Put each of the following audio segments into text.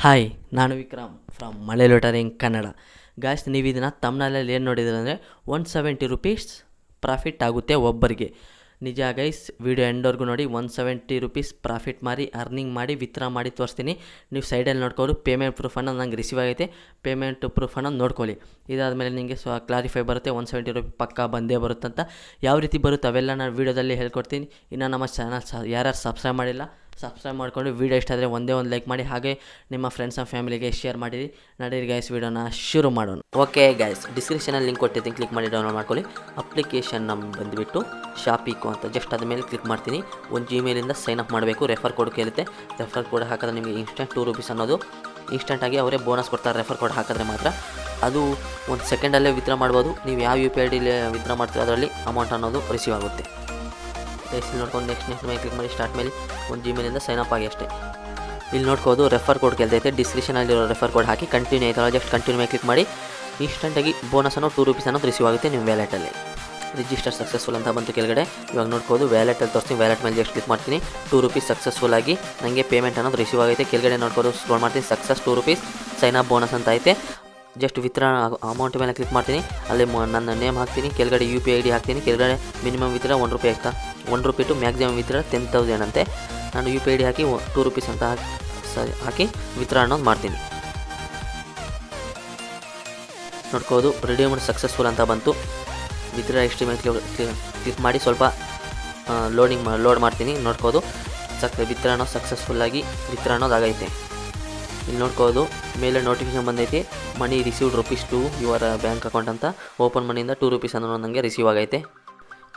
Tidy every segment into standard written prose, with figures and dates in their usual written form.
Hi, ನಾನು Vikram from ಮಳೆ ಲೋಟರಿಂಗ್ Kannada. Guys, ನೀವು ಇದನ್ನು ತಮ್ನಲ್ಲಿ ಏನು ನೋಡಿದ್ರೆ ಅಂದರೆ 170 ರೂಪೀಸ್ ಪ್ರಾಫಿಟ್ ಆಗುತ್ತೆ ಒಬ್ಬರಿಗೆ. ನಿಜ ಗೈಸ್, ವಿಡಿಯೋ ಎಂಡ್ವರೆಗೂ ನೋಡಿ. 170 ರೂಪೀಸ್ ಪ್ರಾಫಿಟ್ ಮಾಡಿ ಅರ್ನಿಂಗ್ ಮಾಡಿ ವಿತ್ಡ್ರಾ ಮಾಡಿ ತೋರಿಸ್ತೀನಿ. ನೀವು ಸೈಡಲ್ಲಿ ನೋಡ್ಕೊಂಡು ಪೇಮೆಂಟ್ ಪ್ರೂಫ್ ಅನ್ನೋದು ನಂಗೆ ರಿಸೀವ್ ಆಗೈತೆ, ಪೇಮೆಂಟ್ ಪ್ರೂಫ್ ಅನ್ನೋದು ನೋಡ್ಕೊಳ್ಳಿ. ಇದಾದಮೇಲೆ ನಿಮಗೆ ಕ್ಲಾರಿಫೈ ಬರುತ್ತೆ 170 ರೂಪೀಸ್ ಪಕ್ಕ ಬಂದೇ ಬರುತ್ತಂತ. ಯಾವ ರೀತಿ ಬರುತ್ತೆ ಅವೆಲ್ಲ ನಾನು ವೀಡಿಯೋದಲ್ಲಿ ಹೇಳ್ಕೊಡ್ತೀನಿ. ಇನ್ನು ನಮ್ಮ ಚಾನಲ್ ಯಾರ್ಯಾರು ಸಬ್ಸ್ಕ್ರೈಬ್ ಮಾಡಿಲ್ಲ, ಸಬ್ಸ್ಕ್ರೈಬ್ ಮಾಡಿಕೊಂಡು ವಿಡಿಯೋ ಇಷ್ಟ ಆದರೆ ಒಂದೇ ಒಂದು ಲೈಕ್ ಮಾಡಿ, ಹಾಗೆ ನಿಮ್ಮ ಫ್ರೆಂಡ್ಸ್ ಆ್ಯಂಡ್ ಫ್ಯಾಮಿಲಿಗೆ ಶೇರ್ ಮಾಡಿರಿ. ನಡೀರಿ ಗೈಸ್, ವಿಡಿಯೋನ ಶುರು ಮಾಡೋಣ. ಓಕೆ ಗೈಸ್, ಡಿಸ್ಕ್ರಿಪ್ಷನಲ್ಲಿ ಲಿಂಕ್ ಕೊಟ್ಟಿರ್ತೀನಿ, ಕ್ಲಿಕ್ ಮಾಡಿ ಡೌನ್ಲೋಡ್ ಮಾಡ್ಕೊಳ್ಳಿ. ಅಪ್ಲಿಕೇಶನ್ ಬಂದುಬಿಟ್ಟು ಶಾಪಿಕೋ ಅಂತ ಜಸ್ಟ್ ಅದ ಮೇಲೆ ಕ್ಲಿಕ್ ಮಾಡ್ತೀನಿ. ಒಂದು ಜಿಮೇಲಿಂದ ಸೈನ್ ಅಪ್ ಮಾಡಬೇಕು. ರೆಫರ್ ಕೋಡ್ ಕೇಳುತ್ತೆ. ರೆಫರ್ ಕೋಡ್ ಹಾಕಿದ್ರೆ ನಿಮಗೆ ಇನ್ಸ್ಟೆಂಟ್ 2 ರೂಪೀಸ್ ಅನ್ನೋದು ಇನ್ಸ್ಟೆಂಟಾಗಿ ಅವರೇ ಬೋನಸ್ ಕೊಡ್ತಾರೆ. ರೆಫರ್ ಕೋಡ್ ಹಾಕಿದ್ರೆ ಮಾತ್ರ ಅದು 1 ಸೆಕೆಂಡಲ್ಲೇ ವಿತ್ಡ್ರಾ ಮಾಡ್ಬೋದು. ನೀವು ಯಾವ UPI ಐಡಿಲಿ ವಿತ್ಡ್ರಾ ಮಾಡ್ತೀರೋ ಅದರಲ್ಲಿ ಅಮೌಂಟ್ ಅನ್ನೋದು ರಿಸೀವ್ ಆಗುತ್ತೆ. ಇಲ್ಲಿ ನೋಡ್ಕೊಂಡು ನೆಕ್ಸ್ಟ್ ಮೇಲೆ ಕ್ಲಿಕ್ ಮಾಡಿ ಸ್ಟಾರ್ಟ್ ಮೇಲೆ ಒಂದು ಜಿಮೇಲಿಂದ ಸೈನ್ ಅಪ್ ಆಗಿ ಅಷ್ಟೇ. ಇಲ್ಲಿ ನೋಡ್ಕೋದು ರೆಫರ್ ಕೋಡ್ ಕೇಳ್ತೈತೆ. ಡಿಸ್ಕ್ರಿಪ್ಷನಲ್ಲಿರೋ ರೆಫರ್ ಕೋಡ್ ಹಾಕಿ ಕಂಟಿನ್ಯೂ ಆಯ್ತಲ್ಲ, ಜಸ್ಟ್ ಕಂಟಿನ್ಯೂ ಮೇಲೆ ಕ್ಲಿಕ್ ಮಾಡಿ ಇನ್ಸ್ಟೆಂಟಾಗಿ ಬೋನಸ್ ಅನ್ನೋ 2 ರೂಪೀಸ್ ಅನ್ನೋದು ರಿಸೀವ್ ಆಗುತ್ತೆ ನಿಮ್ಮ ವ್ಯಾಲೆಟಲ್ಲಿ. ರಿಜಿಸ್ಟರ್ ಸಕ್ಸಸ್ಫುಲ್ ಅಂತ ಬಂತು ಕೆಳಗಡೆ. ಇವಾಗ ನೋಡ್ಕೋದು ವ್ಯಾಲೆಟಲ್ಲಿ ತೋರಿಸ್ತೀನಿ. ವ್ಯಾಲೆಟ್ ಮೇಲೆ ಜಸ್ಟ್ ಕ್ಲಿಕ್ ಮಾಡ್ತೀನಿ. 2 ರೂಪೀಸ್ ಸಕ್ಸಸ್ಫುಲ್ ಆಗಿ ನನಗೆ ಪೇಮೆಂಟ್ ಅನ್ನೋದು ರಿಸೀವ್ ಆಗೈತೆ. ಕೆಳಗಡೆ ನೋಡ್ಕೋದು ಸ್ಕ್ರೋಲ್ ಮಾಡ್ತೀನಿ. Success 2 rupees sign up bonus ಅಂತ ಐತೆ. ಜಸ್ಟ್ ವಿತ್ಡ್ರಾ ಅಮೌಂಟ್ ಮೇಲೆ ಕ್ಲಿಕ್ ಮಾಡ್ತೀನಿ. ಅಲ್ಲಿ ನನ್ನ ನೇಮ್ ಹಾಕ್ತೀನಿ. ಕೆಳಗಡೆ UPI ID ಹಾಕ್ತೀನಿ. ಕೆಳಗಡೆ ಮಿನಿಮಮ್ ವಿತ್ಡ್ರಾ 1 ರೂಪಾಯಿ ಆಗ್ತಾ 1 ರೂಪಾಯಿ ಟು ಮ್ಯಾಕ್ಸಿಮಮ್ ವಿತ್ಡ್ರಾ 10,000 ಅಂತೆ. ನಾನು UPI ID ಹಾಕಿ 2 ರೂಪೀಸ್ ಅಂತ ಹಾಕಿ ವಿತ್ಡ್ರಾ ಅನ್ನೋದು ಮಾಡ್ತೀನಿ. ನೋಡ್ಕೋದು ರಿಡೀಮ್ಡ್ ಸಕ್ಸಸ್ಫುಲ್ ಅಂತ ಬಂತು. ವಿತ್ಡ್ರಾ ಎಸ್ಟಿಮೇಟ್ ಕ್ಲಿಕ್ ಮಾಡಿ ಸ್ವಲ್ಪ ಲೋಡ್ ಮಾಡ್ತೀನಿ. ನೋಡ್ಕೋದು ವಿತ್ಡ್ರಾ ಅನ್ನೋದು ಸಕ್ಸಸ್ಫುಲ್ಲಾಗಿ ವಿತ್ಡ್ರಾ ಅನ್ನೋದು ಆಗೈತೆ. ಇಲ್ಲಿ ನೋಡ್ಕೋದು ಮೇಲೆ ನೋಟಿಫಿಕೇಶನ್ ಬಂದೈತಿ. Money received rupees to your bank account ಅಂತ. ಓಪನ್ ಮನಿಯಿಂದ 2 ರೂಪೀಸ್ ಅನ್ನೋ ನನಗೆ ರಿಸೀವ್ ಆಗೈತೆ.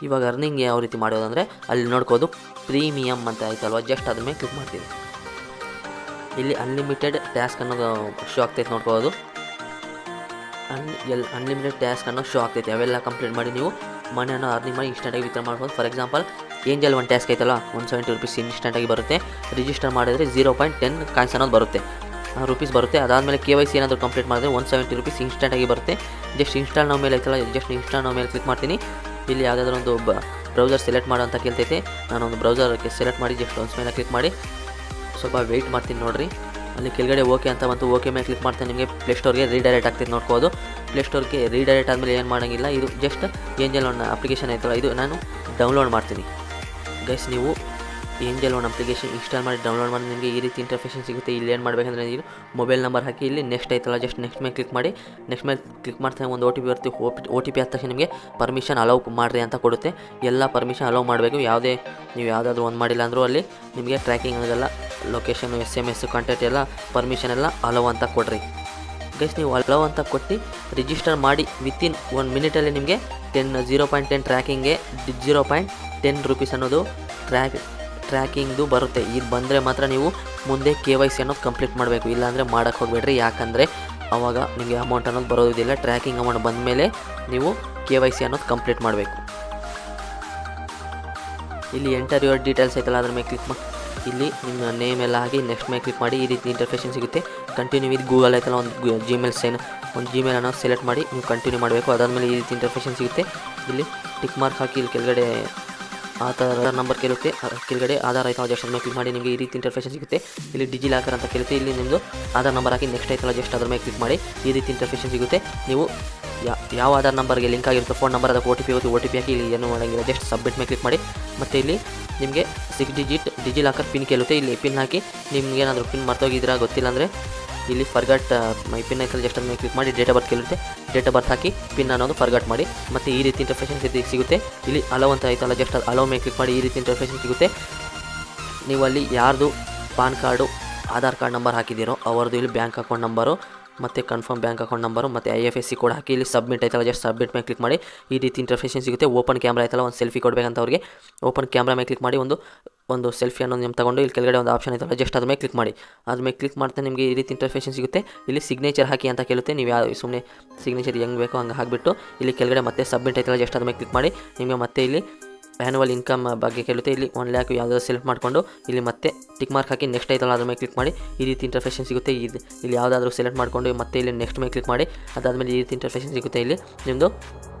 ಇವಾಗ ಅರ್ನಿಂಗ್ ಯಾವ ರೀತಿ ಮಾಡೋದಂದರೆ ಅಲ್ಲಿ ನೋಡ್ಕೋದು ಪ್ರೀಮಿಯಮ್ ಅಂತ ಆಯ್ತಲ್ವ, ಜಸ್ಟ್ ಅದ್ರ ಮೇಲೆ ಕ್ಲಿಕ್ ಮಾಡ್ತೀನಿ. ಇಲ್ಲಿ ಅನ್ಲಿಮಿಟೆಡ್ ಟಾಸ್ಕ್ ಅನ್ನೋದು ಶೋ ಆಗ್ತೈತೆ. ನೋಡ್ಕೋದು ಅನ್ಲಿಮಿಟೆಡ್ ಟಾಸ್ಕ್ ಅನ್ನೋ ಶೋ ಆಗ್ತೈತೆ. ಅವೆಲ್ಲ ಕಂಪ್ಲೀಟ್ ಮಾಡಿ ನೀವು ಮನಿಯನ್ನು ಅರ್ನಿಂಗ್ ಮಾಡಿ ಇನ್ಸ್ಟೆಂಟಾಗಿ ವಿತ್ಡ್ರಾ ಮಾಡ್ಬೋದು. ಫಾರ್ ಎಕ್ಸಾಂಪಲ್ ಏಂಜಲ್ 1 ಟಾಸ್ಕ್ ಐತಲ್ಲ, 170 ರೂಪೀಸ್ ಇನ್ಸ್ಟೆಂಟಾಗಿ ಬರುತ್ತೆ. ರಿಜಿಸ್ಟರ್ ಮಾಡಿದ್ರೆ 0.10 ಕಾಯಿನ್ಸ್ ಅನ್ನೋದು ಬರುತ್ತೆ, ರೂಪೀಸ್ ಬರುತ್ತೆ. ಅದಾದಮೇಲೆ KYC ಏನಾದರೂ ಕಂಪ್ಲೀಟ್ ಮಾಡಿದ್ರೆ 170 ರೂಪೀಸ್ ಇನ್ಸ್ಟೆಂಟಾಗಿ ಬರುತ್ತೆ. ಜಸ್ಟ್ ಇನ್ಸ್ಟಾಲ್ ನಾವು ಮೇಲೆ ಐತಲ್ಲ, ಜಸ್ಟ್ ಇನ್ಸ್ಟಾಲ್ ನಾವು ಮೇಲೆ ಕ್ಲಿಕ್ ಮಾಡ್ತೀನಿ. ಇಲ್ಲಿ ಯಾವುದಾದ್ರೂ ಒಂದು ಬ್ರೌಸರ್ ಸೆಲೆಕ್ಟ್ ಮಾಡೋ ಅಂತ ಕೇಳ್ತೈತೆ. ನಾನೊಂದು ಬ್ರೌಸರ್ಗೆ ಸೆಲೆಕ್ಟ್ ಮಾಡಿ ಜಸ್ಟ್ ಒಂದು ಮೇಲೆ ಕ್ಲಿಕ್ ಮಾಡಿ ಸ್ವಲ್ಪ ವೆಯ್ಟ್ ಮಾಡ್ತೀನಿ. ನೋಡಿರಿ, ಅಲ್ಲಿ ಕೆಳಗಡೆ ಓಕೆ ಅಂತ ಬಂತು. ಓಕೆ ಮೇಲೆ ಕ್ಲಿಕ್ ಮಾಡ್ತೀನಿ. ನಿಮಗೆ ಪ್ಲೇಸ್ಟೋರ್ಗೆ ರೀಡೈರೆಕ್ಟ್ ಆಗ್ತೈತೆ. ನೋಡ್ಕೋದು ಪ್ಲೇಸ್ಟೋರ್ಗೆ ರೀಡೈರೆಕ್ಟ್ ಆದಮೇಲೆ ಏನು ಮಾಡೋಂಗಿಲ್ಲ. ಇದು ಜಸ್ಟ್ ಏಂಜಲ್ 1 ಅಪ್ಲಿಕೇಶನ್ ಐತಲ್ಲ, ಇದು ನಾನು ಡೌನ್ಲೋಡ್ ಮಾಡ್ತೀನಿ. ಗೈಸ್, ನೀವು ಏಂಜಲ್ 1 ಅಪ್ಲಿಕೇಶನ್ ಇನ್ಸ್ಟಾಲ್ ಮಾಡಿ ಡೌನ್ಲೋಡ್ ಮಾಡಿ ನಿಮಗೆ ಈ ರೀತಿ ಇಂಟರ್ಫೇಷನ್ ಸಿಗುತ್ತೆ. ಇಲ್ಲಿ ಏನು ಮಾಡಬೇಕಂದ್ರೆ ನೀವು ಮೊಬೈಲ್ ನಂಬರ್ ಹಾಕಿ ಇಲ್ಲಿ ನೆಕ್ಸ್ಟ್ ಐತಲ್ಲ, ಜಸ್ಟ್ ನೆಕ್ಸ್ಟ್ ಮೇಲೆ ಕ್ಲಿಕ್ ಮಾಡಿ. ನೆಕ್ಸ್ಟ್ ಮೇಲೆ ಕ್ಲಿಕ್ ಮಾಡ್ತಾ ಒಂದು OTP ಬರ್ತೀವಿ. OTP ಆದ ತಕ್ಷಣ ನಿಮಗೆ ಪರ್ಮಿಷನ್ ಅಲೌ ಮಾಡಿರಿ ಅಂತ ಕೊಡುತ್ತೆ. ಎಲ್ಲ ಪರ್ಮಿಷನ್ ಅಲೌ ಮಾಡಬೇಕು. ನೀವು ಯಾವುದಾದ್ರೂ ಒಂದು ಮಾಡಿಲ್ಲ ಅಂದರೂ ಅಲ್ಲಿ ನಿಮಗೆ ಟ್ರ್ಯಾಕಿಂಗ್ ಅದೆಲ್ಲ ಲೊಕೇಶನ್ SMS ಕಾಂಟ್ಯಾಕ್ಟ್ ಎಲ್ಲ ಪರ್ಮಿಷನ್ ಎಲ್ಲ ಅಲೌ ಅಂತ ಕೊಡ್ರಿ. ಗೈಸ್, ನೀವು ಅಲೌ ಅಂತ ಕೊಟ್ಟು ರಿಜಿಸ್ಟರ್ ಮಾಡಿ ವಿತಿನ್ 1 ಮಿನಿಟಲ್ಲಿ ನಿಮಗೆ 0.10 ಟ್ರ್ಯಾಕಿಂಗ್ಗೆ 0.10 ರೂಪೀಸ್ ಅನ್ನೋದು ಟ್ರ್ಯಾಕಿಂಗ್ದು ಬರುತ್ತೆ. ಇದು ಬಂದರೆ ಮಾತ್ರ ನೀವು ಮುಂದೆ KYC ಅನ್ನೋದು ಕಂಪ್ಲೀಟ್ ಮಾಡಬೇಕು. ಇಲ್ಲಾಂದರೆ ಮಾಡೋಕ್ಕೆ ಹೋಗಬೇಡ್ರಿ. ಯಾಕಂದರೆ ಆವಾಗ ನಿಮಗೆ ಅಮೌಂಟ್ ಅನ್ನೋದು ಬರೋದಿಲ್ಲ. ಟ್ರ್ಯಾಕಿಂಗ್ ಅಮೌಂಟ್ ಬಂದ ಮೇಲೆ ನೀವು KYC ಅನ್ನೋದು ಕಂಪ್ಲೀಟ್ ಮಾಡಬೇಕು. ಇಲ್ಲಿ ಎಂಟರ್ ಯುವರ್ ಡೀಟೇಲ್ಸ್ ಐತಲ್ಲ, ಅದ್ರ ಮೇಲೆ ಕ್ಲಿಕ್ ಮಾಡಿ ಇಲ್ಲಿ ನಿಮ್ಮ ನೇಮ್ ಎಲ್ಲ ಹಾಕಿ ನೆಕ್ಸ್ಟ್ ಮೇಲೆ ಕ್ಲಿಕ್ ಮಾಡಿ ಈ ರೀತಿ ಇಂಟರ್ಫೇಷನ್ ಸಿಗುತ್ತೆ. ಕಂಟಿನ್ಯೂ ವಿತ್ ಗೂಗಲ್ ಐತಲ್ಲ, ಒಂದು ಜಿಮೇಲ್ ಅನ್ನೋದು ಸೆಲೆಕ್ಟ್ ಮಾಡಿ ನೀವು ಕಂಟಿನ್ಯೂ ಮಾಡಬೇಕು. ಅದಾದಮೇಲೆ ಈ ರೀತಿ ಇಂಟರ್ಫೇಷನ್ ಸಿಗುತ್ತೆ. ಇಲ್ಲಿ ಟಿಕ್ ಮಾರ್ಕ್ ಹಾಕಿ ಇಲ್ಲಿ ಕೆಳಗಡೆ ಆಧಾರ್ ನಂಬರ್ ಕೇಳುತ್ತೆ. ಕೆಳಗಡೆ ಆಧಾರ್ ಆಯ್ತಲ್ಲ, ಜಸ್ಟ್ ಅದ್ರ ಮೇಲೆ ಕ್ಲಿಕ್ ಮಾಡಿ ನಿಮಗೆ ಈ ರೀತಿ ಇಂಟರ್ಫೇಷನ್ ಸಿಗುತ್ತೆ. ಇಲ್ಲಿ ಡಿಜಿಲಾಕರ್ ಅಂತ ಕೇಳುತ್ತೆ. ಇಲ್ಲಿ ನಿಮ್ಮದು ಆಧಾರ್ ನಂಬರ್ ಹಾಕಿ ನೆಕ್ಸ್ಟ್ ಆಯ್ತಲ್ಲ, ಜಸ್ಟ್ ಅದ್ರ ಮೇಲೆ ಕ್ಲಿಕ್ ಮಾಡಿ ಈ ರೀತಿ ಇಂಟರ್ಫೇಷನ್ ಸಿಗುತ್ತೆ. ನೀವು ಯಾವ ಆಧಾರ್ ನಂಬರ್ಗೆ ಲಿಂಕ್ ಆಗಿರುತ್ತೆ ಫೋನ್ ನಂಬರ್, ಅದಕ್ಕೆ OTP ಹೋಗುತ್ತೆ. OTP ಹಾಕಿ ಇಲ್ಲಿ ಏನು ಮಾಡೋಂಗಿಲ್ಲ, ಜಸ್ಟ್ ಸಬ್ಮಿಟ್ ಮೇಲೆ ಕ್ಲಿಕ್ ಮಾಡಿ. ಮತ್ತು ಇಲ್ಲಿ ನಿಮಗೆ 6 ಡಿಜಿಟ್ ಡಿಜಿಲಾಕರ್ ಪಿನ್ ಕೇಳುತ್ತೆ. ಇಲ್ಲಿ ಪಿನ್ ಹಾಕಿ ನಿಮ್ಗೆ ಏನಾದರೂ ಪಿನ್ ಮರ್ತೋಗಿದ್ರೆ ಗೊತ್ತಿಲ್ಲ ಅಂದರೆ ಇಲ್ಲಿ ಫರ್ಗಟ್ ಮೈ ಪಿನ್ ಐತಲ್ಲ, ಜಸ್ಟ್ ಅದನ್ನ ಕ್ಲಿಕ್ ಮಾಡಿ ಡೇಟ್ ಆಫ್ ಬರ್ತ್ ಕೇಳುತ್ತೆ. Date of birth hockey pin ಅನ್ನೋದು ಫರ್ಗಟ್ ಮಾಡಿ. ಮತ್ತು ಈ ರೀತಿ ಇಂಟರ್ಫೇಷನ್ ಸಿಗುತ್ತೆ. ಇಲ್ಲಿ ಅಲೋ ಅಂತ ಐತಲ್ಲ, ಜಸ್ಟ್ ಅದು ಅಲೋ ಮೇಲೆ ಕ್ಲಿಕ್ ಮಾಡಿ ಈ ರೀತಿ ಇಂಟರ್ಫೇಷನ್ ಸಿಗುತ್ತೆ. ನೀವು ಅಲ್ಲಿ ಯಾರ್ದು PAN card Aadhaar card number ಹಾಕಿದ್ದೀರೋ ಅವ್ರದ್ದು ಇಲ್ಲಿ ಬ್ಯಾಂಕ್ ಅಕೌಂಟ್ ನಂಬರು ಮತ್ತು ಕನ್ಫರ್ಮ್ ಬ್ಯಾಂಕ್ ಅಕೌಂಟ್ ನಂಬರು ಮತ್ತು IFSC ಕೋಡ್ ಹಾಕಿ ಇಲ್ಲಿ ಸಬ್ಮಿಟ್ ಐತಲ್ಲ, ಜಸ್ಟ್ ಸಬ್ಮಿಟ್ ಮೇಲೆ ಕ್ಲಿಕ್ ಮಾಡಿ ಈ ರೀತಿ ಇಂಟರ್ಫೇಷನ್ ಸಿಗುತ್ತೆ. ಓಪನ್ ಕ್ಯಾಮ್ರಾ ಐತಲ್ಲ, ಒಂದು ಸೆಲ್ಫಿ ಕೊಡಬೇಕಂತ ಅವ್ರಿಗೆ ಓಪನ್ ಕ್ಯಾಮ್ರಾ ಮೇಲೆ ಕ್ಲಿಕ್ ಮಾಡಿ ಒಂದು ಸೆಲ್ಫಿ ಅನ್ನೋದು ನಿಮ್ಮ ತಗೊಂಡು ಇಲ್ಲಿ ಕೆಳಗಡೆ ಒಂದು ಆಪ್ಷನ್ ಐತಲ್ಲ, ಜಸ್ಟ್ ಅದ್ರ ಮೇಲೆ ಕ್ಲಿಕ್ ಮಾಡಿ. ಅದ್ರ ಮೇಲೆ ಕ್ಲಿಕ್ ಮಾಡ್ತಾ ನಿಮಗೆ ಈ ರೀತಿ ಇಂಟರ್ಫೇಷನ್ ಸಿಗುತ್ತೆ. ಇಲ್ಲಿ ಸಿಗ್ನೇಚರ್ ಹಾಕಿ ಅಂತ ಕೇಳುತ್ತೆ. ನೀವು ಸುಮ್ಮನೆ ಸಿಗ್ನೇಚರ್ ಹೆಂಗೆ ಬೇಕೋ ಹಂಗೆ ಹಾಕಿಬಿಟ್ಟು ಇಲ್ಲಿ ಕೆಳಗಡೆ ಮತ್ತೆ ಸಬ್ಮಿಟ್ ಐತಲ್ಲ, ಜಸ್ಟ್ ಅದ್ರ ಮೇಲೆ ಕ್ಲಿಕ್ ಮಾಡಿ. ನಿಮಗೆ ಮತ್ತೆ ಇಲ್ಲಿ ಆ್ಯನ್ಯುವಲ್ ಇನ್ಕಮ್ ಬಗ್ಗೆ ಕೇಳುತ್ತೆ. ಇಲ್ಲಿ 1 ಲ್ಯಾಕ್ ಯಾವುದಾದ್ರು ಸೆಲೆಕ್ಟ್ ಮಾಡಿಕೊಂಡು ಇಲ್ಲಿ ಮತ್ತೆ ಟಿಕ್ ಮಾರ್ಕ್ ಹಾಕಿ ನೆಕ್ಸ್ಟ್ ಐತಲ್ಲ, ಅದ್ರ ಮೇಲೆ ಕ್ಲಿಕ್ ಮಾಡಿ ಈ ರೀತಿ ಇಂಟರ್ಫೇಷನ್ ಸಿಗುತ್ತೆ. ಇಲ್ಲಿ ಯಾವುದಾದ್ರೂ ಸೆಲೆಕ್ಟ್ ಮಾಡಿಕೊಂಡು ಮತ್ತೆ ಇಲ್ಲಿ ನೆಕ್ಸ್ಟ್ ಮೇಲೆ ಕ್ಲಿಕ್ ಮಾಡಿ. ಅದಾದಮೇಲೆ ಈ ರೀತಿ ಇಂಟರ್ಫೇಷನ್ ಸಿಗುತ್ತೆ. ಇಲ್ಲಿ ನಿಮ್ಮದು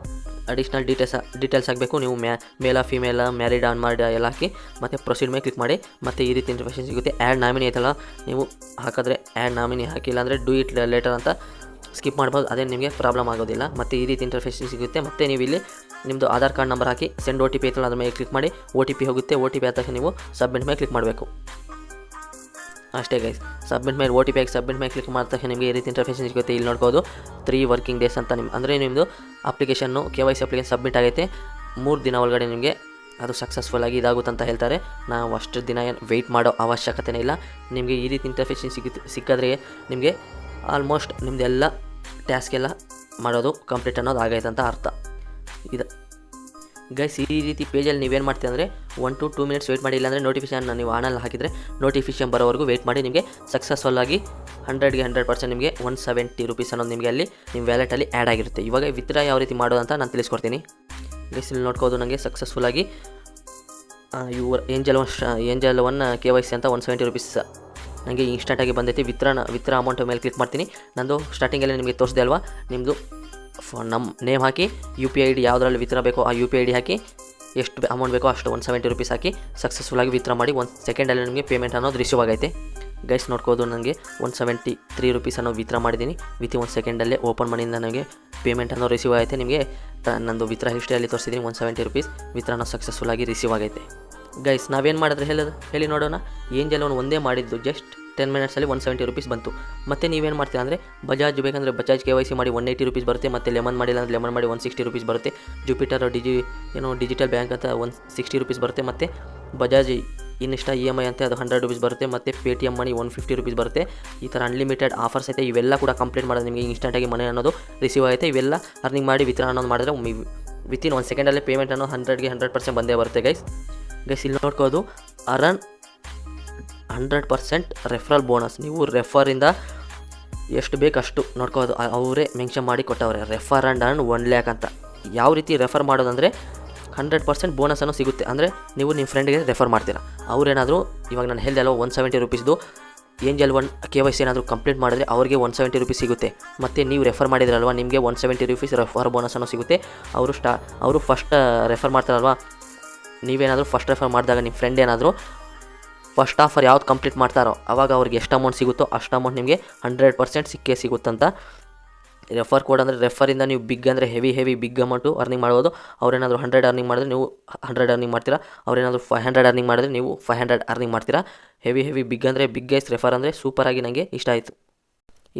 ಅಡಿಷ್ನಲ್ ಡೀಟೇಲ್ಸ್ ಹಾಕಬೇಕು. ನೀವು ಮೇಲ ಫಿಮೇಲ ಮ್ಯಾರಿಡ್ ಅನ್ಮ್ಯಾರಿಡ್ ಎಲ್ಲ ಹಾಕಿ ಮತ್ತು ಪ್ರೊಸೀಡ್ ಮೇಲೆ ಕ್ಲಿಕ್ ಮಾಡಿ. ಮತ್ತು ಈ ರೀತಿ ಇನ್ಫಾರ್ಮೇಷನ್ ಸಿಗುತ್ತೆ. ಆ್ಯಡ್ ನಾಮಿನಿ ಐತಲ್ಲ, ನೀವು ಹಾಕಿದ್ರೆ ಆ್ಯಡ್ ನಾಮಿನಿ ಹಾಕಿಲ್ಲ ಅಂದರೆ ಡೂ ಇಟ್ ಲೇಟರ್ ಅಂತ ಸ್ಕಿಪ್ ಮಾಡ್ಬೋದು. ಅದೇ ನಿಮಗೆ ಪ್ರಾಬ್ಲಮ್ ಆಗೋದಿಲ್ಲ. ಮತ್ತು ಈ ರೀತಿ ಇಂಟರ್ಫೇಸ್ ಸಿಗುತ್ತೆ. ಮತ್ತು ನೀವು ಇಲ್ಲಿ ನಿಮ್ಮದು ಆಧಾರ್ ಕಾರ್ಡ್ ನಂಬರ್ ಹಾಕಿ ಸೆಂಡ್ OTP ಐತಲ್ಲ ಅದ್ರ ಮೇಲೆ ಕ್ಲಿಕ್ ಮಾಡಿ. OTP ಹೋಗುತ್ತೆ. OTP ಆದ ತಕ್ಷಣ ನೀವು ಸಬ್ಮಿಟ್ ಮೇಲೆ ಕ್ಲಿಕ್ ಮಾಡಬೇಕು. ಅಷ್ಟೇ ಗೈಸ್, ಸಬ್ಮಿಟ್ ಮೇಲೆ OTP ಆಗಿ ಸಬ್ಮಿಟ್ ಮೇಲೆ ಕ್ಲಿಕ್ ಮಾಡಿದ ತಕ್ಷಣ ನಿಮಗೆ ಈ ರೀತಿ ಇಂಟರ್ಫೇಸ್ ಸಿಗುತ್ತೆ. ಇಲ್ಲಿ ನೋಡ್ಬೋದು 3 ವರ್ಕಿಂಗ್ ಡೇಸ್ ಅಂತ ಅಂದರೆ ನಿಮ್ಮದು ಅಪ್ಲಿಕೇಶನ್ನು KYC ಅಪ್ಲಿಕೇಶನ್ ಸಬ್ಮಿಟ್ ಆಗೈತೆ. 3 ದಿನ ಒಳಗಡೆ ನಿಮಗೆ ಅದು ಸಕ್ಸಸ್ಫುಲ್ಲಾಗಿ ಇದಾಗುತ್ತೆ ಅಂತ ಹೇಳ್ತಾರೆ. ನಾವು ಅಷ್ಟು ದಿನ ಏನು ವೆಯ್ಟ್ ಮಾಡೋ ಅವಶ್ಯಕತೆನೇ ಇಲ್ಲ. ನಿಮಗೆ ಈ ರೀತಿ ಇಂಟರ್ಫೇಸ್ ಸಿಕ್ಕಿದ್ರೆ ನಿಮಗೆ ಆಲ್ಮೋಸ್ಟ್ ನಿಮ್ಮದೆಲ್ಲ ಟಾಸ್ಕ್ ಎಲ್ಲ ಮಾಡೋದು ಕಂಪ್ಲೀಟ್ ಅನ್ನೋದು ಆಗೈತೆ ಅಂತ ಅರ್ಥ. ಇದು ಗೈಸ್, ಈ ರೀತಿ ಪೇಜಲ್ಲಿ ನೀವೇನು ಮಾಡ್ತೀವಿ ಅಂದರೆ 1 to 2 ಮಿನಿಟ್ಸ್ ವೆಯ್ಟ್ ಮಾಡಿ. ಇಲ್ಲಾಂದರೆ ನೋಟಿಫಿಕೇಶನ್ ನೀವು ಆನಲ್ಲಿ ಹಾಕಿದರೆ ನೋಟಿಫಿಕೇಶನ್ ಬರೋವರೆಗೂ ವೆಯ್ಟ್ ಮಾಡಿ. ನಿಮಗೆ ಸಕ್ಸಸ್ಫುಲ್ಲಾಗಿ 100ಗೆ 100% ನಿಮಗೆ 170 ರೂಪೀಸ್ ಅನ್ನೋದು ನಿಮಗೆ ಅಲ್ಲಿ ನಿಮ್ಮ ವ್ಯಾಲೆಟಲ್ಲಿ ಆ್ಯಡ್ ಆಗಿರುತ್ತೆ. ಇವಾಗ ವಿತ್ಡ್ರಾ ಯಾವ ರೀತಿ ಮಾಡೋದು ಅಂತ ನಾನು ತಿಳಿಸ್ಕೊಡ್ತೀನಿ. ಗೈಸ್, ಇಲ್ಲಿ ನೋಡ್ಕೋದು ನನಗೆ ಸಕ್ಸಸ್ಫುಲ್ಲಾಗಿ ಏಂಜಲ್ ಒನ್ KYC ಅಂತ 170 ರೂಪೀಸ್ ನನಗೆ ಇನ್ಸ್ಟೆಂಟಾಗಿ ಬಂದೈತಿ. ವಿತ್ಡ್ರಾ ಅಮೌಂಟ್ ಮೇಲೆ ಕ್ಲಿಕ್ ಮಾಡ್ತೀನಿ. ನಂದು ಸ್ಟಾರ್ಟಿಂಗಲ್ಲಿ ನಿಮಗೆ ತೋರಿಸಿದೆ ಅಲ್ವಾ, ನಿಮ್ಮದು ನಮ್ಮ ನೇಮ್ ಹಾಕಿ UPI ID ಯಾವುದರಲ್ಲಿ ವಿತ್ಡ್ರಾ ಬೇಕೋ ಆ UPI ID ಹಾಕಿ ಎಷ್ಟು ಅಮೌಂಟ್ ಬೇಕೋ ಅಷ್ಟು 170 ರೂಪೀಸ್ ಹಾಕಿ ಸಕ್ಸಸ್ಫುಲ್ಲಾಗಿ ವಿತ್ಡ್ರಾ ಮಾಡಿ 1 ಸೆಕೆಂಡಲ್ಲಿ ನಿಮಗೆ ಪೇಮೆಂಟ್ ಅನ್ನೋದು ರಿಸೀವ್ ಆಗೈತೆ. ಗೈಸ್ ನೋಡ್ಕೋದು ನನಗೆ 173 ರೂಪೀಸ್ ಅನ್ನೋ ವಿತ್ಡ್ರಾ ಮಾಡಿದ್ದೀನಿ. ವಿತಿನ್ 1 ಸೆಕೆಂಡಲ್ಲೇ ಓಪನ್ ಮಾಡಿಂದ ನನಗೆ ಪೇಮೆಂಟ್ ಅನ್ನೋ ರಿಸೀವ್ ಆಗೈತೆ. ನಿಮಗೆ ನಂದು ವಿತ್ಡ್ರಾ ಹಿಸ್ಟ್ರಿಯಲ್ಲಿ ತೋರಿಸಿದ್ದೀನಿ 170 ರೂಪೀಸ್ ವಿತ್ಡ್ರಾ ಅನ್ನೋ ಸಕ್ಸಸ್ಫುಲ್ಲಾಗಿ ರಿಸೀವ್ ಆಗೈತೆ. ಗೈಸ್, ನಾವೇನು ಮಾಡಿದ್ರೆ ಹೇಳಿ ನೋಡೋಣ. ಏಂಜಲ್ ಒನ್ ಒಂದೇ ಮಾಡಿದ್ದು ಜಸ್ಟ್ 10 ಮಿನಿಟ್ಸಲ್ಲಿ 170 ರೂಪೀಸ್ ಬಂತು. ಮತ್ತು ನೀವೇನು ಮಾಡ್ತೀರಾ ಅಂದರೆ ಬಜಾಜ್ ಬೇಕಂದರೆ ಬಜಾಜ್ KYC ಮಾಡಿ 180 ರೂಪೀಸ್ ಬರುತ್ತೆ. ಮತ್ತು ಲೆಮನ್ ಮಾಡಿಲ್ಲ ಅಂದರೆ ಲೆಮನ್ ಮಾಡಿ 160 ರೂಪೀಸ್ ಬರುತ್ತೆ. ಜುಪಿಟರ್ ಡಿಜಿಟಲ್ ಬ್ಯಾಂಕ್ ಅಂತ 160 ರೂಪೀಸ್ ಬರುತ್ತೆ. ಮತ್ತು ಬಜಾಜ್ ಇನ್ನಿಷ್ಟ EMI ಅಂತ ಅದು 100 ರೂಪೀಸ್ ಬರುತ್ತೆ. ಮತ್ತು ಪೇಟಿಎಮ್ ಮನಿ 150 ರೂಪೀಸ್ ಬರುತ್ತೆ. ಈ ಥರ ಅನ್ಲಿಮಿಟೆಡ್ ಆಫರ್ಸ್ ಐತೆ. ಇವೆಲ್ಲ ಕೂಡ ಕಂಪ್ಲೀಟ್ ಮಾಡೋದು ನಿಮಗೆ ಇನ್ಸ್ಟೆಂಟಾಗಿ ಮನಿ ಅನ್ನೋದು ರಿಸೀವ್ ಆಗುತ್ತೆ. ಇವೆಲ್ಲ ಅರ್ನಿಂಗ್ ಮಾಡಿ ವಿತ್ಡ್ರಾ ಅನ್ನೋದು ಮಾಡಿದ್ರೆ ವಿತಿನ್ 1 ಸೆಕೆಂಡಲ್ಲೇ ಪೇಮೆಂಟ್ ಅನ್ನೋ 100ಗೆ 100% ಬಂದೇ ಬರುತ್ತೆ. ಗೈಸ್, ಇಲ್ಲಿ ನೋಡ್ಕೋದು ಅರನ್ 100% ರೆಫರಲ್ ಬೋನಸ್. ನೀವು ರೆಫರಿಂದ ಎಷ್ಟು ಬೇಕಷ್ಟು ನೋಡ್ಕೋದು. ಅವರೇ ಮೆನ್ಷನ್ ಮಾಡಿ ಕೊಟ್ಟವ್ರೆ ರೆಫರ್ ಆ್ಯಂಡ್ ಅರ್ನ್ 1 lakh ಅಂತ. ಯಾವ ರೀತಿ ರೆಫರ್ ಮಾಡೋದಂದರೆ 100% ಬೋನಸನ್ನು ಸಿಗುತ್ತೆ. ಅಂದರೆ ನೀವು ನಿಮ್ಮ ಫ್ರೆಂಡ್ಗೆ ರೆಫರ್ ಮಾಡ್ತೀರಾ. ಅವರೇನಾದರೂ ಇವಾಗ ನಾನು ಹೇಳಿದೆ ಅಲ್ವ 170 ರೂಪೀಸ್ದು ಏಂಜಲ್ ಒನ್ KYC ಏನಾದರೂ ಕಂಪ್ಲೀಟ್ ಮಾಡಿದ್ರೆ ಅವ್ರಿಗೆ 170 ರೂಪೀಸ್ ಸಿಗುತ್ತೆ. ಮತ್ತು ನೀವು ರೆಫರ್ ಮಾಡಿದ್ರಲ್ವ ನಿಮಗೆ 170 ರೂಪೀಸ್ ರೆಫರ್ ಬೋನಸನ್ನು ಸಿಗುತ್ತೆ. ಅವರು ಫಸ್ಟ್ ರೆಫರ್ ಮಾಡ್ತಾರಲ್ವ, ನೀವೇನಾದರೂ ಫಸ್ಟ್ ರೆಫರ್ ಮಾಡಿದಾಗ ನಿಮ್ಮ ಫ್ರೆಂಡ್ ಏನಾದರೂ ಫಸ್ಟ್ ಆಫರ್ ಯಾವ್ದು ಕಂಪ್ಲೀಟ್ ಮಾಡ್ತಾರೋ ಆವಾಗ ಅವ್ರಿಗೆ ಎಷ್ಟು ಅಮೌಂಟ್ ಸಿಗುತ್ತೋ ಅಷ್ಟು ಅಮೌಂಟ್ ನಿಮಗೆ 100% ಸಿಕ್ಕೇ ಸಿಗುತ್ತಂತ. ರೆಫರ್ ಕೋಡ್ ಅಂದರೆ ರೆಫರಿಂದ ನೀವು ಬಿಗ್ ಅಂದರೆ ಹೆವಿ ಬಿಗ್ ಅಮೌಂಟು ಅರ್ನಿಂಗ್ ಮಾಡ್ಬೋದು. ಅವ್ರೇನಾದರೂ 100 ಅರ್ನಿಂಗ್ ಮಾಡಿದ್ರೆ ನೀವು 100 ಅರ್ನಿಂಗ್ ಮಾಡ್ತೀರಾ. ಅವ್ರೇನಾದರೂ 500 ಅರ್ನಿಂಗ್ ಮಾಡಿದ್ರೆ ನೀವು 500 ಅರ್ನಿಂಗ್ ಮಾಡ್ತೀರಾ. ಹೆವಿ ಬಿಗ್ ಅಂದರೆ ಬಿಗ್ ಗೈಸ್ ರೆಫರ್ ಅಂದರೆ ಸೂಪರಾಗಿ ನನಗೆ ಇಷ್ಟ ಆಯಿತು.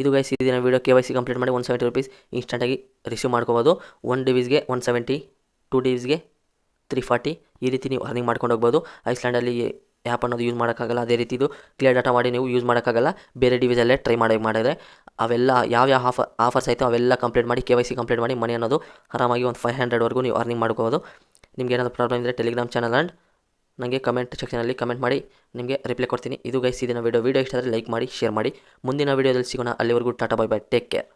ಇದು ಗೈಸ್ ಇದನ್ನ ವೀಡಿಯೋ KYC ಕಂಪ್ಲೀಟ್ ಮಾಡಿ 170 ರೂಪೀಸ್ ಇನ್ಸ್ಟೆಂಟಾಗಿ ರಿಸೀವ್ ಮಾಡ್ಕೋಬೋದು. 1 DBಗೆ 170, 2 DBಗೆ 340 ಈ ರೀತಿ ನೀವು ಅರ್ನಿಂಗ್ ಮಾಡ್ಕೊಂಡು ಹೋಗ್ಬೋದು. ಐಸ್ಲ್ಯಾಂಡಲ್ಲಿ ಆ್ಯಪ್ ಅನ್ನೋದು ಯೂಸ್ ಮಾಡೋಕ್ಕಾಗಲ್ಲ. ಅದೇ ರೀತಿ ಇದು ಕ್ಲಿಯರ್ ಡಾಟಾ ಮಾಡಿ ನೀವು ಯೂಸ್ ಮಾಡೋಕ್ಕಾಗಲ್ಲ. ಬೇರೆ ಡಿವಿಸಲ್ಲೇ ಟ್ರೈ ಮಾಡಿದ್ರೆ ಅವೆಲ್ಲ ಯಾವ ಆಫರ್ಸ್ ಆಯಿತು ಅವೆಲ್ಲ ಕಂಪ್ಲೀಟ್ ಮಾಡಿ KYC ಕಂಪ್ಲೀಟ್ ಮಾಡಿ ಮನಿ ಅನ್ನೋದು ಆರಾಮಾಗಿ ಒಂದು 500ವರೆಗೂ ನೀವು ಅರ್ನಿಂಗ್ ಮಾಡ್ಕೋಬೋದು. ನಿಮ್ಗೆ ಏನಾದರೂ ಪ್ರಾಬ್ಲಮ್ ಇದ್ದರೆ ಟೆಲಿಗ್ರಾಮ್ ಚಾನಲ್ ಆ್ಯಂಡ್ ನನಗೆ ಕಮೆಂಟ್ ಸೆಕ್ಷನಲ್ಲಿ ಕಮೆಂಟ್ ಮಾಡಿ ನಿಮಗೆ ರಿಪ್ಲೈ ಕೊಡ್ತೀನಿ. ಇದು ಗೈಸ್ ಇದನ್ನ ವಿಡಿಯೋ ಇಷ್ಟ ಆದರೆ ಲೈಕ್ ಮಾಡಿ, ಶೇರ್ ಮಾಡಿ. ಮುಂದಿನ ವೀಡಿಯೋದಲ್ಲಿ ಸಿಗೋಣ. ಅಲ್ಲಿವರೆಗೂ tata bye bye, take care.